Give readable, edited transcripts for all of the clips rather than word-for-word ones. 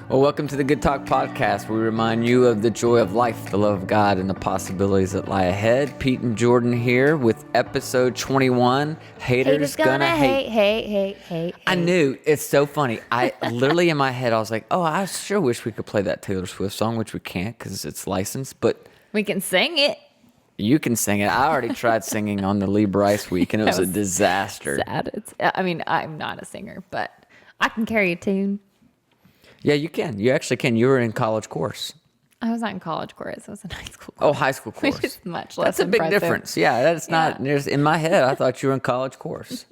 Well, welcome to the Good Talk Podcast. We remind you of the joy of life, the love of God, and the possibilities that lie ahead. Pete and Jordan here with episode 21, Haters Gonna Hate. Hey. I knew. It's so funny. I literally in my head, I was like, oh, I sure wish we could play that Taylor Swift song, which we can't because it's licensed, but We can sing it. you can sing it. I already tried singing on the Lee Bryce week, and it was a disaster. Sad. I'm not a singer, but I can carry a tune. Yeah, you can. You actually can. You were in college course. I was not in college chorus. I was in high school Oh, chorus. high school course. Which is much less That's a big impressive. difference. Yeah, that's not. In my head, I thought you were in college course.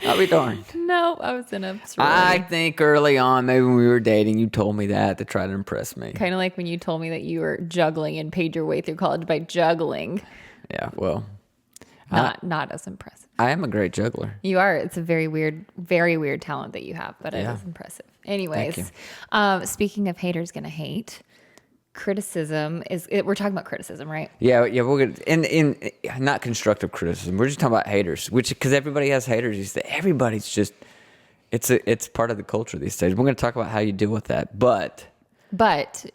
I'll be darned. No, I was in a I sorority. think early on, maybe when we were dating, you told me that to try to impress me. Kind of like when you told me that you were juggling and paid your way through college by juggling. Yeah, well, Not as impressive. I am a great juggler. You are. It's a very weird talent that you have, but it is impressive. Anyways, speaking of haters gonna hate, criticism we're talking about criticism, right? Yeah, we're gonna in not constructive criticism. We're just talking about haters, which because everybody has haters. Everybody's just it's part of the culture these days. We're gonna talk about how you deal with that, but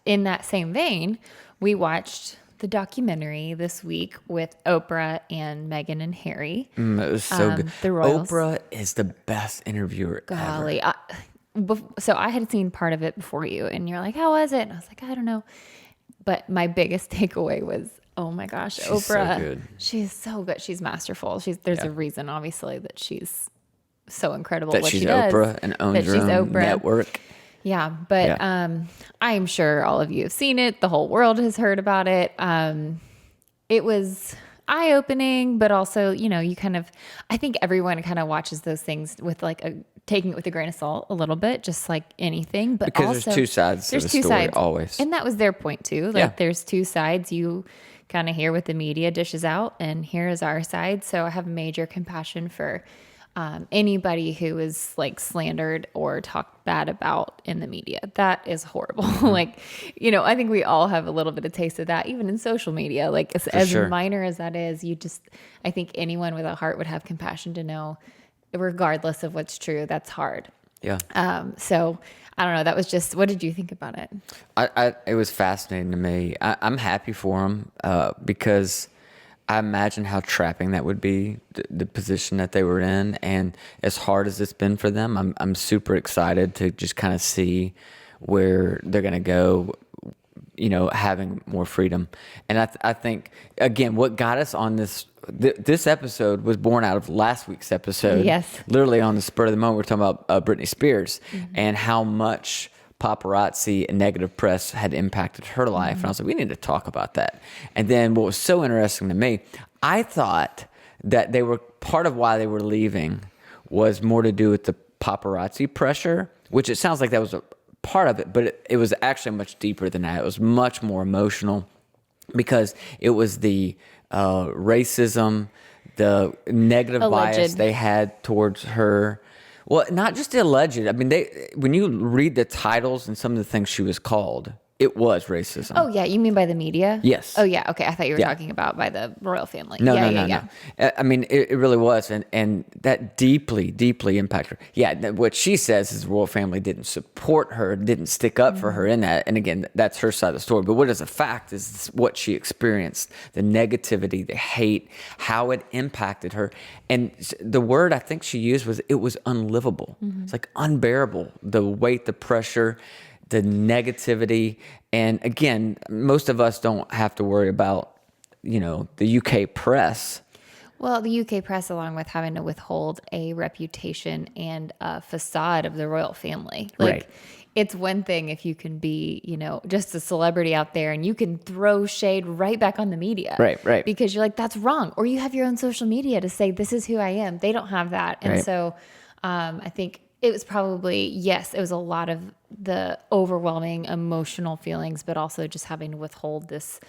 in that same vein, we watched the documentary this week with Oprah and Meghan and Harry. it was so good. The Royals. Oprah is the best interviewer ever. Golly. So I had seen part of it before you, and you're like, how was it? And I was like, I don't know. But my biggest takeaway was, oh my gosh, She's Oprah. so good. She's so good. She's masterful. There's a reason, obviously, that she's so incredible That what she's she does. Oprah and owns her own network. Yeah, but I'm sure all of you have seen it. The whole world has heard about it. It was eye-opening, but also, I think everyone kind of watches those things with taking it with a grain of salt a little bit, just like anything. But Because also, there's two sides to the story always. and that was their point too. There's two sides. You kind of hear what the media dishes out, and here is our side. So I have major compassion for anybody who is like slandered or talked bad about in the media. That is horrible. I think we all have a little bit of taste of that, even in social media. Like as sure. minor as that is, I think anyone with a heart would have compassion to know, regardless of what's true, that's hard. Yeah. So I don't know. That was just, what did you think about it? It was fascinating to me. I'm happy for him because I imagine how trapping that would be, the position that they were in. And as hard as it's been for them, I'm super excited to just kind of see where they're going to go, having more freedom. And I think, again, what got us on this episode was born out of last week's episode. Yes. Literally on the spur of the moment, we're talking about Britney Spears and how much paparazzi and negative press had impacted her life. And I was like, we need to talk about that. And then what was so interesting to me, I thought that part of why they were leaving was more to do with the paparazzi pressure, which it sounds like that was a part of it, but it was actually much deeper than that. It was much more emotional because it was the racism, the negative bias they had towards her. Well, not just alleged. I mean, when you read the titles and some of the things she was called, it was racism. Oh, yeah. You mean by the media? Yes. Oh, yeah. Okay. I thought you were talking about by the royal family. No. I mean, it really was. And that deeply, deeply impacted her. Yeah. What she says is the royal family didn't support her, didn't stick up for her in that. And again, that's her side of the story. But what is a fact is what she experienced, the negativity, the hate, how it impacted her. And the word I think she used was, it was unlivable. It's like unbearable, the weight, the pressure, the negativity. And again, most of us don't have to worry about, the UK press. Well, the UK press, along with having to withhold a reputation and a facade of the royal family. Right. It's one thing if you can be, just a celebrity out there and you can throw shade right back on the media. Right. Because you're like, that's wrong. Or you have your own social media to say, this is who I am. They don't have that. And so I think it was probably, yes, it was a lot of the overwhelming emotional feelings, but also just having to withhold this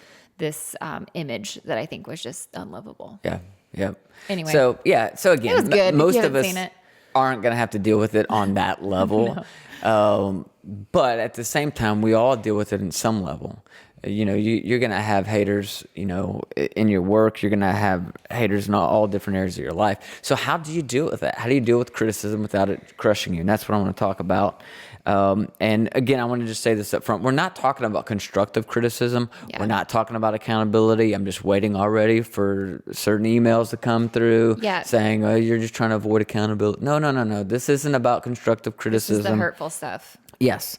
image that I think was just unlivable. Yeah. Yep. Anyway. So again, It was good. most If you of us haven't seen it. aren't going to have to deal with it on that level. But at the same time, we all deal with it in some level. You're going to have haters, in your work. You're going to have haters in all different areas of your life. So how do you deal with that? How do you deal with criticism without it crushing you? And that's what I want to talk about. And again, I want to just say this up front. We're not talking about constructive criticism. Yeah. We're not talking about accountability. I'm just waiting already for certain emails to come through saying, oh, you're just trying to avoid accountability. No. This isn't about constructive criticism. This is the hurtful stuff. Yes.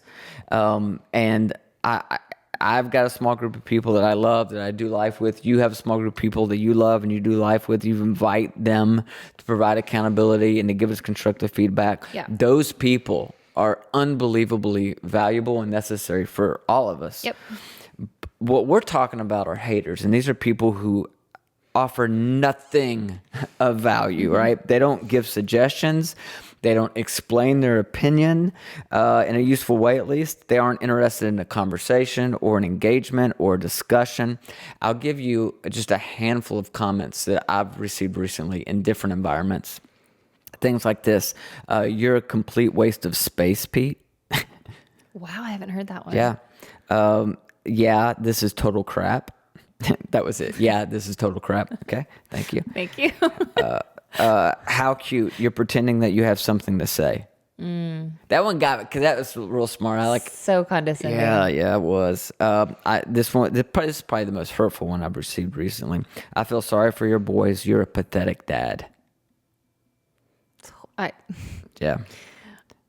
And I've got a small group of people that I love, that I do life with. You have a small group of people that you love and you do life with. You invite them to provide accountability and to give us constructive feedback. Yeah. Those people are unbelievably valuable and necessary for all of us. Yep. What we're talking about are haters, and these are people who offer nothing of value, right? They don't give suggestions. They don't explain their opinion in a useful way, at least. They aren't interested in a conversation or an engagement or a discussion. I'll give you just a handful of comments that I've received recently in different environments. Things like this. You're a complete waste of space, Pete. Wow, I haven't heard that one. Yeah. Yeah, this is total crap. That was it. Yeah, this is total crap. Okay, thank you. Thank you. How cute. You're pretending that you have something to say. That one got me because that was real smart. I like. So condescending. Yeah, it was. This is probably the most hurtful one I've received recently. I feel sorry for your boys. You're a pathetic dad. Yeah.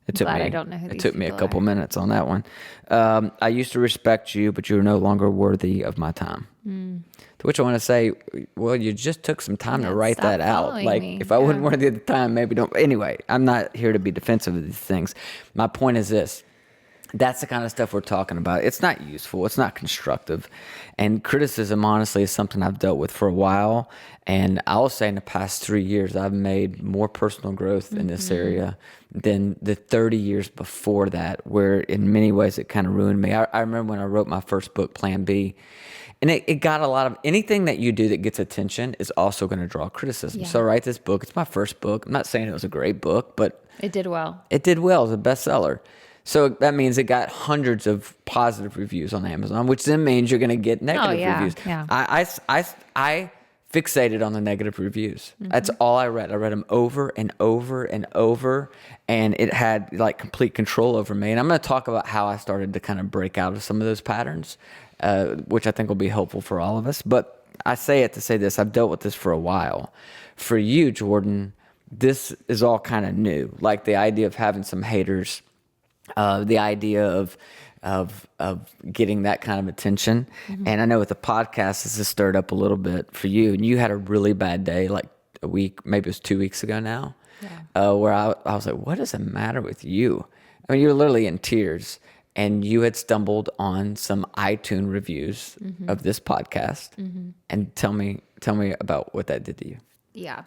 It took I don't know who it these took me a people couple are. minutes on that one. I used to respect you, but you're no longer worthy of my time. To which I want to say, well, you just took some time to write stop that out. following Like, me. if I wasn't worthy of the time, maybe don't. Anyway, I'm not here to be defensive of these things. My point is this. That's the kind of stuff we're talking about. It's not useful. It's not constructive. And criticism, honestly, is something I've dealt with for a while. And I'll say in the past 3 years, I've made more personal growth in this area than the 30 years before that, where in many ways it kind of ruined me. I remember when I wrote my first book, Plan B, and it got a lot of, anything that you do that gets attention is also going to draw criticism. Yeah. So I write this book. It's my first book. I'm not saying it was a great book, but It did well. it did well. It was a bestseller. So that means it got hundreds of positive reviews on Amazon, which then means you're going to get negative reviews. Yeah. I fixated on the negative reviews. That's all I read. I read them over and over and over, and it had like complete control over me. And I'm going to talk about how I started to kind of break out of some of those patterns, which I think will be helpful for all of us. But I say it to say this. I've dealt with this for a while. For you, Jordan, this is all kind of new. Like the idea of having some haters, the idea of getting that kind of attention. And I know with the podcast, this has stirred up a little bit for you. And you had a really bad day, like a week, maybe it was 2 weeks ago now, where I was like, what does the matter with you? I mean, you were literally in tears, and you had stumbled on some iTunes reviews of this podcast. And tell me about what that did to you. Yeah.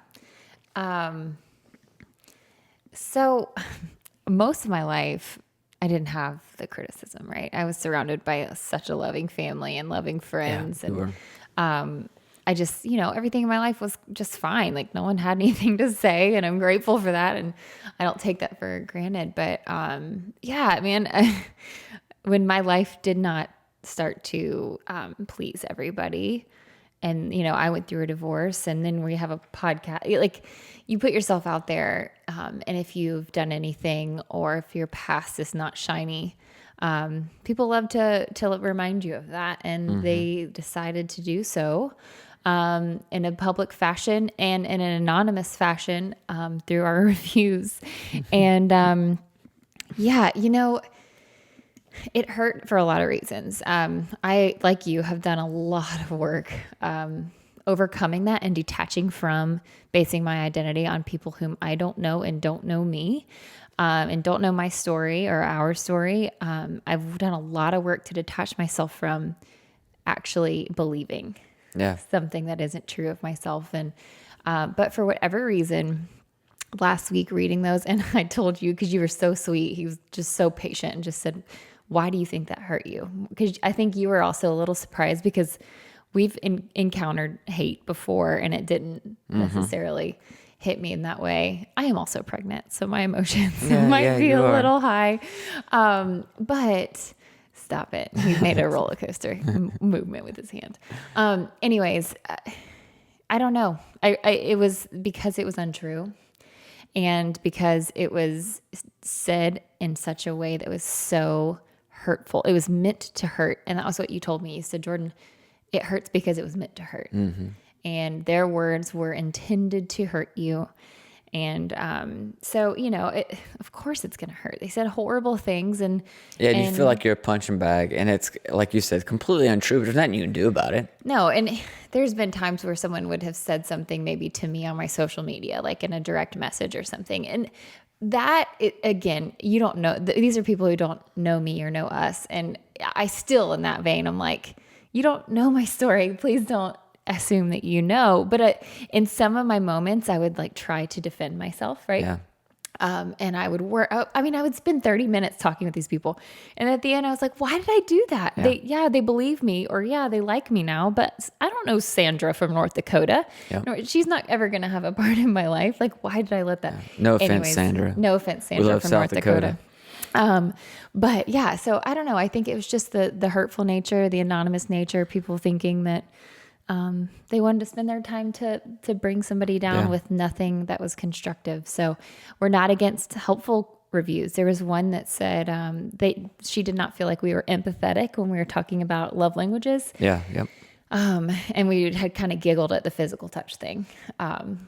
So most of my life, I didn't have the criticism, right? I was surrounded by such a loving family and loving friends. Yeah, you were. And I just, everything in my life was just fine. Like no one had anything to say, and I'm grateful for that. And I don't take that for granted. But yeah, man, when my life did not start to please everybody, and, I went through a divorce, and then we have a podcast, like you put yourself out there. And if you've done anything, or if your past is not shiny, people love to remind you of that. And they decided to do so, in a public fashion and in an anonymous fashion, through our reviews. And, yeah, it hurt for a lot of reasons. I, like you, have done a lot of work overcoming that and detaching from basing my identity on people whom I don't know and don't know me, and don't know my story or our story. I've done a lot of work to detach myself from actually believing something that isn't true of myself. And but for whatever reason, last week reading those, and I told you, because you were so sweet, he was just so patient and just said, why do you think that hurt you? Because I think you were also a little surprised, because we've encountered hate before, and it didn't necessarily hit me in that way. I am also pregnant, so my emotions might be a little high. But stop it. He made a roller coaster movement with his hand. Anyways, I don't know. It was because it was untrue. And because it was said in such a way that was so hurtful, it was meant to hurt. And that was what you told me. You said, Jordan, it hurts because it was meant to hurt. And their words were intended to hurt you. And so, of course it's going to hurt. They said horrible things. And you feel like you're a punching bag, and it's, like you said, completely untrue, but there's nothing you can do about it. No, and there's been times where someone would have said something maybe to me on my social media, like in a direct message or something. And again, you don't know. These are people who don't know me or know us. And I still, in that vein, I'm like, you don't know my story. Please don't assume that you know. But in some of my moments, I would like try to defend myself, right? Yeah. And I would I would spend 30 minutes talking with these people. And at the end, I was like, why did I do that? They believe me, or they like me now, but I don't know Sandra from North Dakota. Yep. She's not ever going to have a part in my life. Like, why did I let that? No offense, Sandra. No offense, Sandra We love from South North Dakota. But yeah, so I don't know. I think it was just the hurtful nature, the anonymous nature, people thinking that they wanted to spend their time to bring somebody down with nothing that was constructive. So we're not against helpful reviews. There was one that said she did not feel like we were empathetic when we were talking about love languages. Yeah. Yep. And we had kind of giggled at the physical touch thing,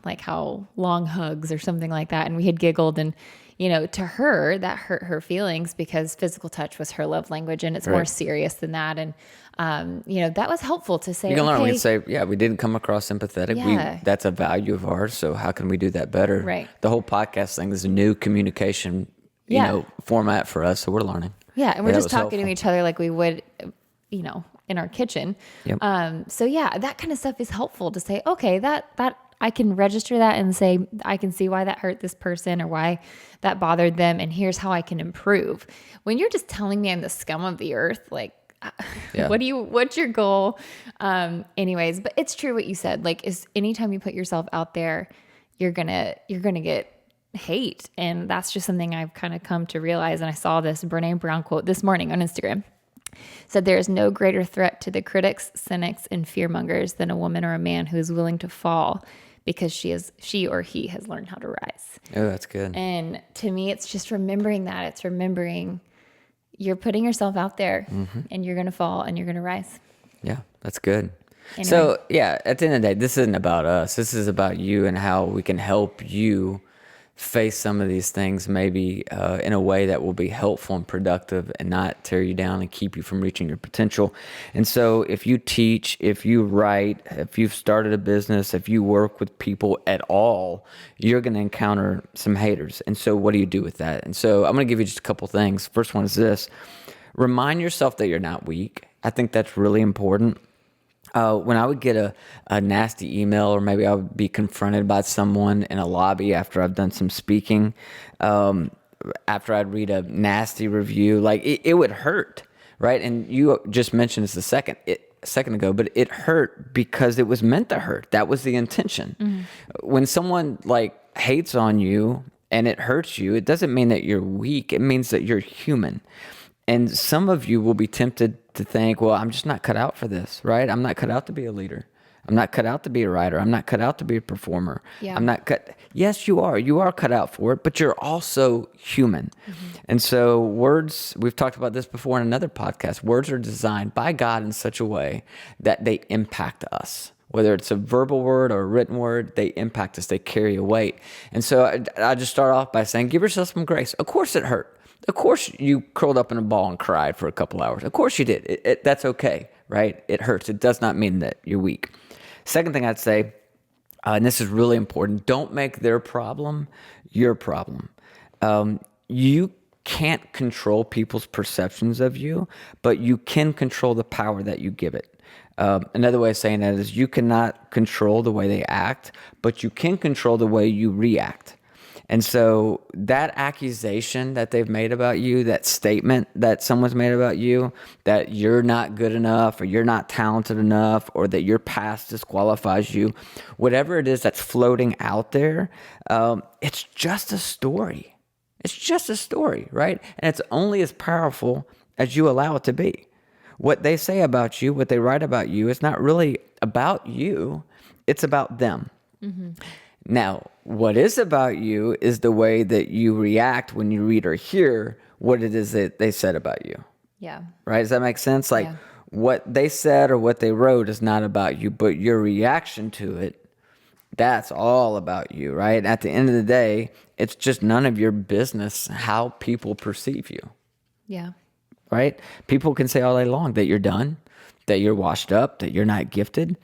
like how long hugs or something like that. And we had giggled, and to her, that hurt her feelings because physical touch was her love language, and it's more serious than that. And, that was helpful to say. You can learn. We'd say, we didn't come across empathetic. Yeah. That's a value of ours. So how can we do that better? Right. The whole podcast thing is a new communication, format for us. So we're learning. Yeah. And we're just talking to each other like we would, in our kitchen. Yep. That kind of stuff is helpful to say, okay, that I can register that and say, I can see why that hurt this person or why that bothered them. And here's how I can improve. When you're just telling me I'm the scum of the earth, like, what's your goal? Anyways, but it's true what you said. Like, anytime you put yourself out there, you're gonna get hate. And that's just something I've kind of come to realize. And I saw this Brene Brown quote this morning on Instagram. Said there is no greater threat to the critics, cynics, and fearmongers than a woman or a man who is willing to fall because she or he has learned how to rise. Oh, that's good. And to me, it's just remembering that. It's remembering you're putting yourself out there, and you're going to fall and you're going to rise. Yeah, that's good. Anyway. So, at the end of the day, this isn't about us. This is about you and how we can help you face some of these things maybe in a way that will be helpful and productive and not tear you down and keep you from reaching your potential. And so if you teach, if you write, if you've started a business, if you work with people at all, you're going to encounter some haters. And so what do you do with that? And so I'm going to give you just a couple things. First one is this. Remind yourself that you're not weak. I think that's really important. When I would get a nasty email, or maybe I would be confronted by someone in a lobby after I've done some speaking, after I'd read a nasty review, like it would hurt, right? And you just mentioned this a second ago, but it hurt because it was meant to hurt. That was the intention. Mm-hmm. When someone like hates on you and it hurts you, it doesn't mean that you're weak. It means that you're human. And some of you will be tempted to think, well, I'm just not cut out for this, right? I'm not cut out to be a leader. I'm not cut out to be a writer. I'm not cut out to be a performer. Yeah. I'm not cut. Yes, you are. You are cut out for it, but you're also human. Mm-hmm. And so words, we've talked about this before in another podcast, words are designed by God in such a way that they impact us. Whether it's a verbal word or a written word, they impact us. They carry a weight. And so I just start off by saying, give yourself some grace. Of course it hurt. Of course you curled up in a ball and cried for a couple hours. Of course you did. That's okay, right? It hurts. It does not mean that you're weak. Second thing I'd say, and this is really important, don't make their problem your problem. You can't control people's perceptions of you, but you can control the power that you give it. Another way of saying that is you cannot control the way they act, but you can control the way you react. And so that accusation that they've made about you, that statement that someone's made about you, that you're not good enough or you're not talented enough or that your past disqualifies you, whatever it is that's floating out there, it's just a story. It's just a story, right? And it's only as powerful as you allow it to be. What they say about you, what they write about you, is not really about you. It's about them. Mm-hmm. Now, what is about you is the way that you react when you read or hear what it is that they said about you. Yeah. Right? Does that make sense? Like Yeah. what they said or what they wrote is not about you, but your reaction to it, that's all about you, right? At the end of the day, it's just none of your business how people perceive you. Yeah. Right? People can say all day long that you're done, that you're washed up, that you're not gifted,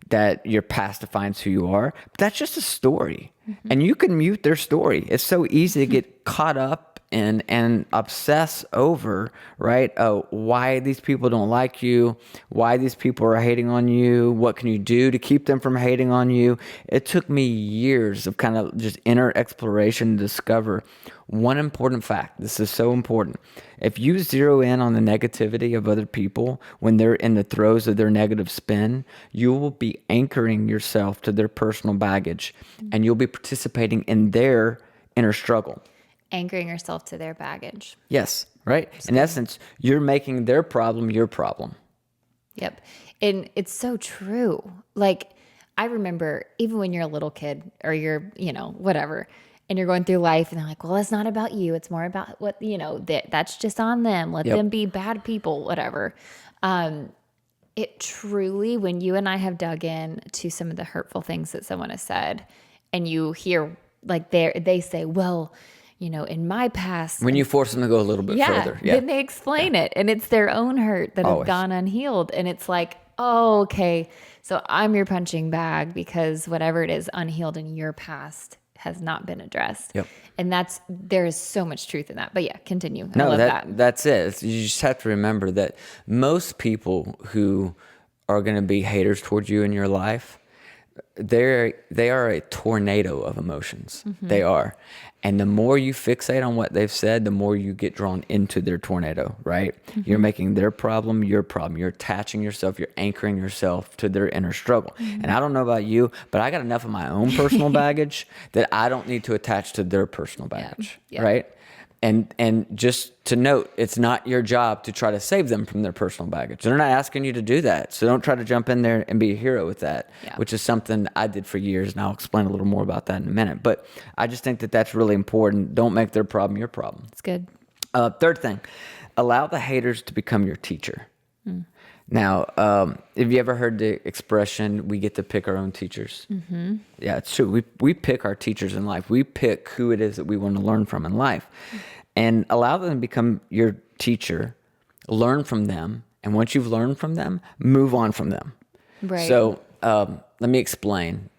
that your past defines who you are. But that's just a story. Mm-hmm. And you can mute their story. It's so easy to get caught up and obsess over, right? Oh, why these people don't like you, why these people are hating on you, what can you do to keep them from hating on you? It took me years of kind of just inner exploration to discover one important fact. This is so important. If you zero in on the negativity of other people when they're in the throes of their negative spin, you will be anchoring yourself to their personal baggage, and you'll be participating in their inner struggle. Anchoring yourself to their baggage. Yes, right? In essence, you're making their problem your problem. Yep. And it's so true. Like, I remember even when you're a little kid or you're, whatever, and you're going through life and they're like, well, it's not about you. It's more about what, that's just on them. Let them be bad people, whatever. It truly, when you and I have dug in to some of the hurtful things that someone has said, and you hear like they say, well, in my past. When you force them to go a little bit further. Yeah. Then they explain it. And it's their own hurt that has gone unhealed. And it's like, oh, okay. So I'm your punching bag because whatever it is unhealed in your past has not been addressed. Yep. And there is so much truth in that. But yeah, continue. I No, love that. That's it. You just have to remember that most people who are going to be haters towards you in your life, they are a tornado of emotions. Mm-hmm. They are. And the more you fixate on what they've said, the more you get drawn into their tornado, right? Mm-hmm. You're making their problem your problem. You're attaching yourself, you're anchoring yourself to their inner struggle. Mm-hmm. And I don't know about you, but I got enough of my own personal baggage that I don't need to attach to their personal baggage, right? And just to note, it's not your job to try to save them from their personal baggage. They're not asking you to do that. So don't try to jump in there and be a hero with that, which is something I did for years. And I'll explain a little more about that in a minute. But I just think that that's really important. Don't make their problem your problem. It's good. Third thing, allow the haters to become your teacher. Now, have you ever heard the expression, we get to pick our own teachers? Mm-hmm. Yeah, it's true. We pick our teachers in life. We pick who it is that we want to learn from in life. And allow them to become your teacher, learn from them, and once you've learned from them, move on from them. Right. So let me explain.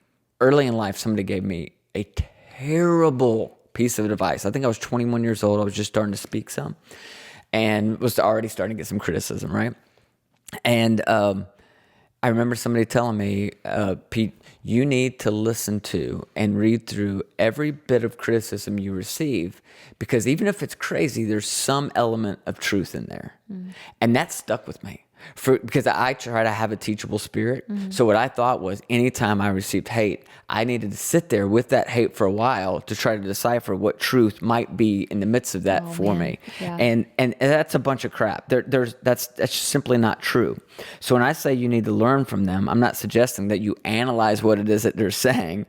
Early in life, somebody gave me a terrible piece of advice. I think I was 21 years old. I was just starting to speak some and was already starting to get some criticism, right? And I remember somebody telling me, Pete, you need to listen to and read through every bit of criticism you receive, because even if it's crazy, there's some element of truth in there. And that stuck with me. Because I try to have a teachable spirit. Mm-hmm. So what I thought was anytime I received hate, I needed to sit there with that hate for a while to try to decipher what truth might be in the midst of that for me. Yeah. And that's a bunch of crap. That's simply not true. So when I say you need to learn from them, I'm not suggesting that you analyze what it is that they're saying.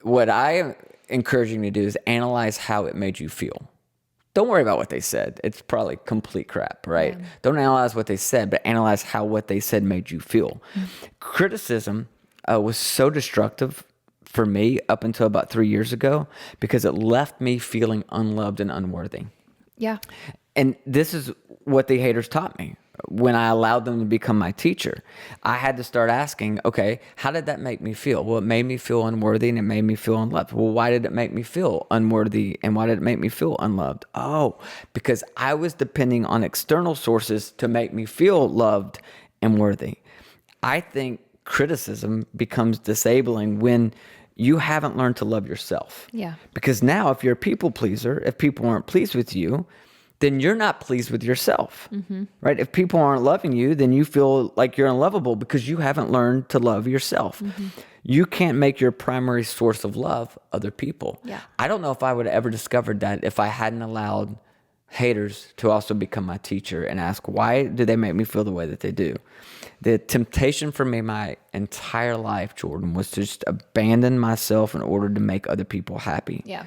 What I am encouraging you to do is analyze how it made you feel. Don't worry about what they said. It's probably complete crap, right? Yeah. Don't analyze what they said, but analyze how what they said made you feel. Mm-hmm. Criticism was so destructive for me up until about 3 years ago because it left me feeling unloved and unworthy. Yeah. And this is what the haters taught me. When I allowed them to become my teacher, I had to start asking, okay, how did that make me feel? Well, it made me feel unworthy and it made me feel unloved. Well, why did it make me feel unworthy and why did it make me feel unloved? Oh, because I was depending on external sources to make me feel loved and worthy. I think criticism becomes disabling when you haven't learned to love yourself. Yeah. Because now if you're a people pleaser, if people aren't pleased with you, then you're not pleased with yourself, right? If people aren't loving you, then you feel like you're unlovable because you haven't learned to love yourself. Mm-hmm. You can't make your primary source of love other people. Yeah. I don't know if I would have ever discovered that if I hadn't allowed haters to also become my teacher and ask, why do they make me feel the way that they do? The temptation for me my entire life, Jordan, was to just abandon myself in order to make other people happy. Yeah.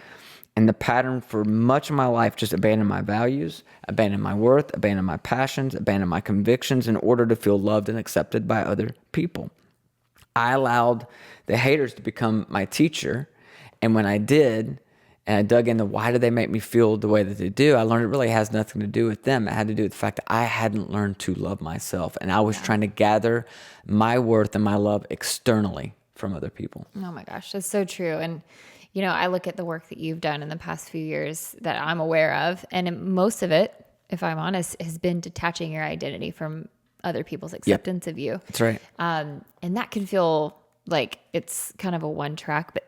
And the pattern for much of my life, just abandon my values, abandon my worth, abandon my passions, abandon my convictions in order to feel loved and accepted by other people. I allowed the haters to become my teacher. And when I did, and I dug into why do they make me feel the way that they do, I learned it really has nothing to do with them. It had to do with the fact that I hadn't learned to love myself. And I was trying to gather my worth and my love externally from other people. Oh my gosh, that's so true. And, you know, I look at the work that you've done in the past few years that I'm aware of, and most of it, if I'm honest, has been detaching your identity from other people's acceptance of you. That's right. And that can feel like it's kind of a one track, but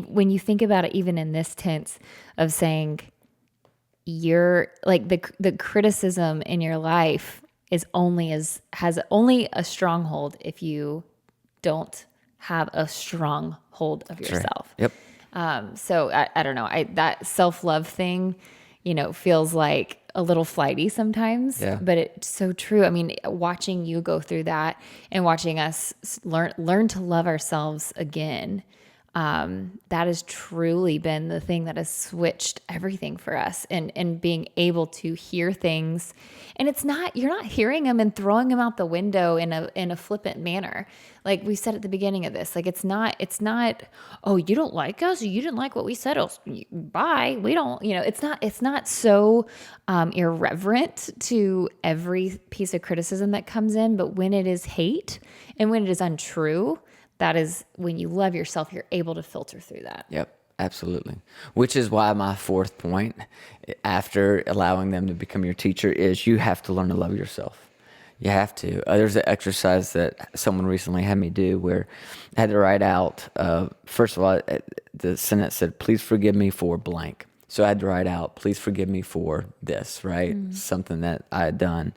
when you think about it, even in this tense of saying you're like the criticism in your life has only a stronghold if you don't have a strong hold of yourself. Right. Yep. So I don't know. That self-love thing, you know, feels like a little flighty sometimes, but it's so true. I mean, watching you go through that and watching us learn to love ourselves again, that has truly been the thing that has switched everything for us, and being able to hear things, and you're not hearing them and throwing them out the window in a flippant manner. Like we said at the beginning of this, like it's not, oh, you don't like us, or you didn't like what we said, bye. We don't, you know, it's not so irreverent to every piece of criticism that comes in, but when it is hate and when it is untrue, that is when you love yourself, you're able to filter through that. Yep, absolutely. Which is why my fourth point, after allowing them to become your teacher, is you have to learn to love yourself. You have to. There's an exercise that someone recently had me do where I had to write out, first of all, the sentence said, please forgive me for blank. So I had to write out, please forgive me for this, right? Something that I had done.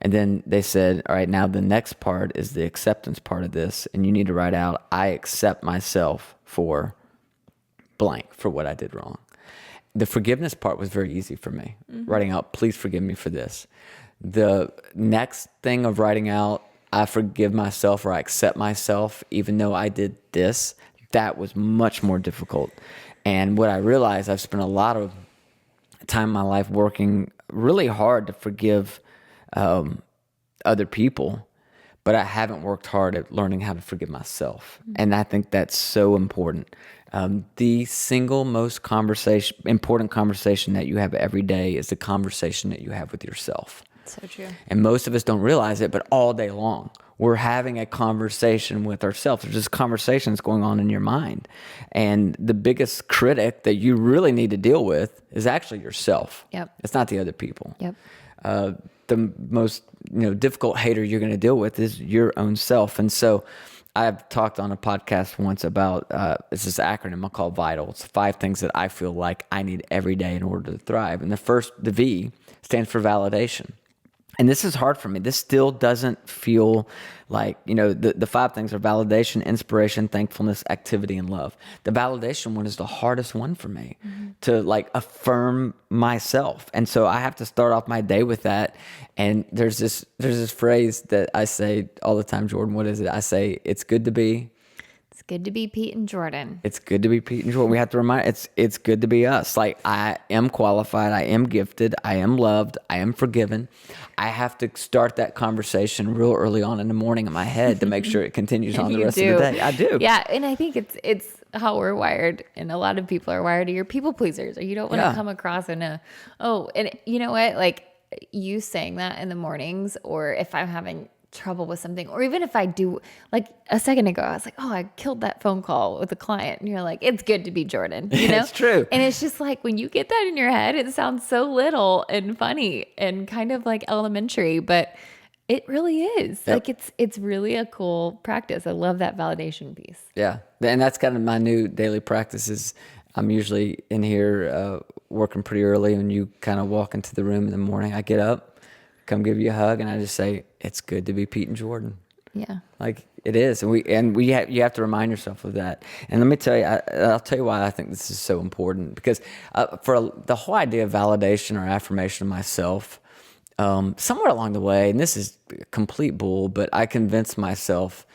And then they said, all right, now the next part is the acceptance part of this. And you need to write out, I accept myself for blank, for what I did wrong. The forgiveness part was very easy for me, writing out, please forgive me for this. The next thing of writing out, I forgive myself or I accept myself, even though I did this, that was much more difficult. And what I realized, I've spent a lot of time in my life working really hard to forgive other people, but I haven't worked hard at learning how to forgive myself. And I think that's so important. The single most important conversation that you have every day is the conversation that you have with yourself. So true. And most of us don't realize it, but all day long, we're having a conversation with ourselves. There's just conversations going on in your mind. And the biggest critic that you really need to deal with is actually yourself. Yep. It's not the other people. Yep. The most difficult hater you're going to deal with is your own self. And so I've talked on a podcast once about it's this acronym I call VITAL. It's 5 things that I feel like I need every day in order to thrive. And the V stands for validation. And this is hard for me. This still doesn't feel like, the 5 things are validation, inspiration, thankfulness, activity, and love. The validation one is the hardest one for me to affirm myself. And so I have to start off my day with that. And there's this phrase that I say all the time, Jordan, what is it? I say, it's good to be. It's good to be Pete and Jordan. It's good to be Pete and Jordan. We have to remind it's good to be us. Like, I am qualified. I am gifted. I am loved. I am forgiven. I have to start that conversation real early on in the morning in my head to make sure it continues on the rest of the day. I do. Yeah. And I think it's how we're wired. And a lot of people are wired. You're people pleasers, or you don't want to come across and you know what? Like, you saying that in the mornings, or if I'm having trouble with something, or even if I do, like a second ago, I was like, oh, I killed that phone call with a client. And you're like, it's good to be Jordan. It's true. And it's just like, when you get that in your head, it sounds so little and funny and kind of like elementary, but it really is. Yep. Like, it's really a cool practice. I love that validation piece. Yeah. And that's kind of my new daily practice is I'm usually in here working pretty early, and you kind of walk into the room in the morning. I get up, come give you a hug, and I just say, it's good to be Pete and Jordan. Yeah. Like, It is, you have to remind yourself of that. And let me tell you, I'll tell you why I think this is so important. Because for the whole idea of validation or affirmation of myself, somewhere along the way, and this is complete bull, but I convinced myself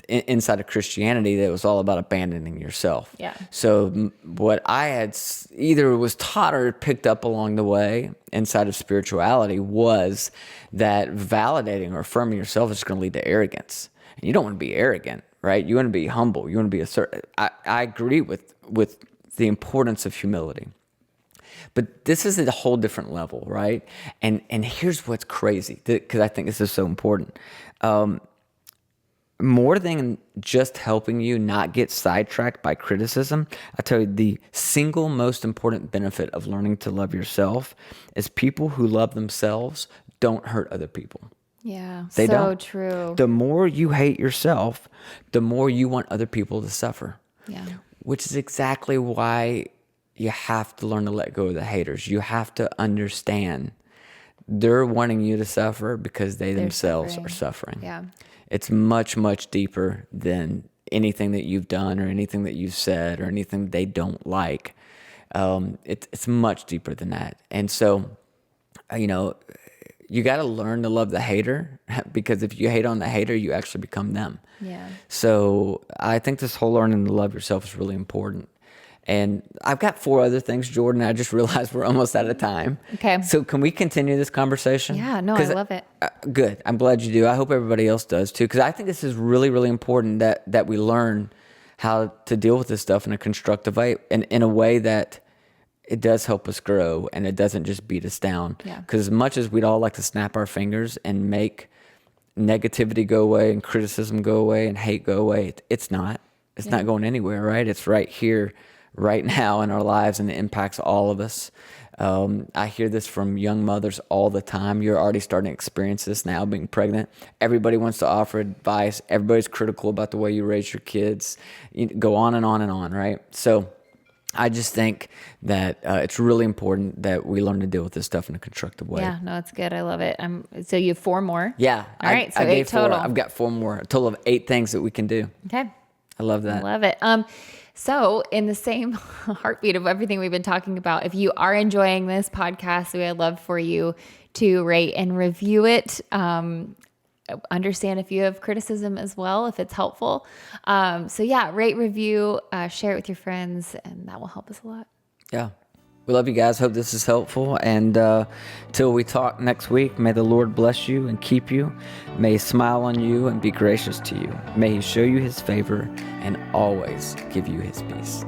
inside of Christianity that it was all about abandoning yourself. Yeah. So what I had either was taught or picked up along the way inside of spirituality was that validating or affirming yourself is going to lead to arrogance. And you don't want to be arrogant, right? You want to be humble. You want to be assertive. I agree with the importance of humility. But this is at a whole different level, right? And here's what's crazy, because I think this is so important. More than just helping you not get sidetracked by criticism, I tell you, the single most important benefit of learning to love yourself is people who love themselves don't hurt other people. Yeah, They so don't. true. The more you hate yourself, the more you want other people to suffer. Yeah. Which is exactly why you have to learn to let go of the haters. You have to understand they're wanting you to suffer because they themselves are suffering. Yeah. It's much, much deeper than anything that you've done or anything that you've said or anything they don't like. It's much deeper than that. And so, you got to learn to love the hater, because if you hate on the hater, you actually become them. Yeah. So I think this whole learning to love yourself is really important. And I've got 4 other things, Jordan. I just realized we're almost out of time. Okay. So can we continue this conversation? Yeah, no, I love it. Good. I'm glad you do. I hope everybody else does too, because I think this is really, really important that we learn how to deal with this stuff in a constructive way, and in a way that it does help us grow and it doesn't just beat us down. Yeah. Because as much as we'd all like to snap our fingers and make negativity go away and criticism go away and hate go away, it's not. It's not going anywhere, right? It's right here, right now in our lives, and it impacts all of us. I hear this from young mothers all the time. You're already starting to experience this now, being pregnant. Everybody wants to offer advice. Everybody's critical about the way you raise your kids. You go on and on and on, right? So I just think that it's really important that we learn to deal with this stuff in a constructive way. Yeah, no, it's good. I love it. So you have 4 more? Yeah. All right, so I 8 gave 4. total. I've got 4 more. A total of 8 things that we can do. Okay. I love that. I love it. So in the same heartbeat of everything we've been talking about, if you are enjoying this podcast, we would love for you to rate and review it. Understand if you have criticism as well, if it's helpful. So yeah, rate, review, share it with your friends, and that will help us a lot. Yeah. We love you guys. Hope this is helpful. And till we talk next week, may the Lord bless you and keep you. May He smile on you and be gracious to you. May He show you His favor and always give you His peace.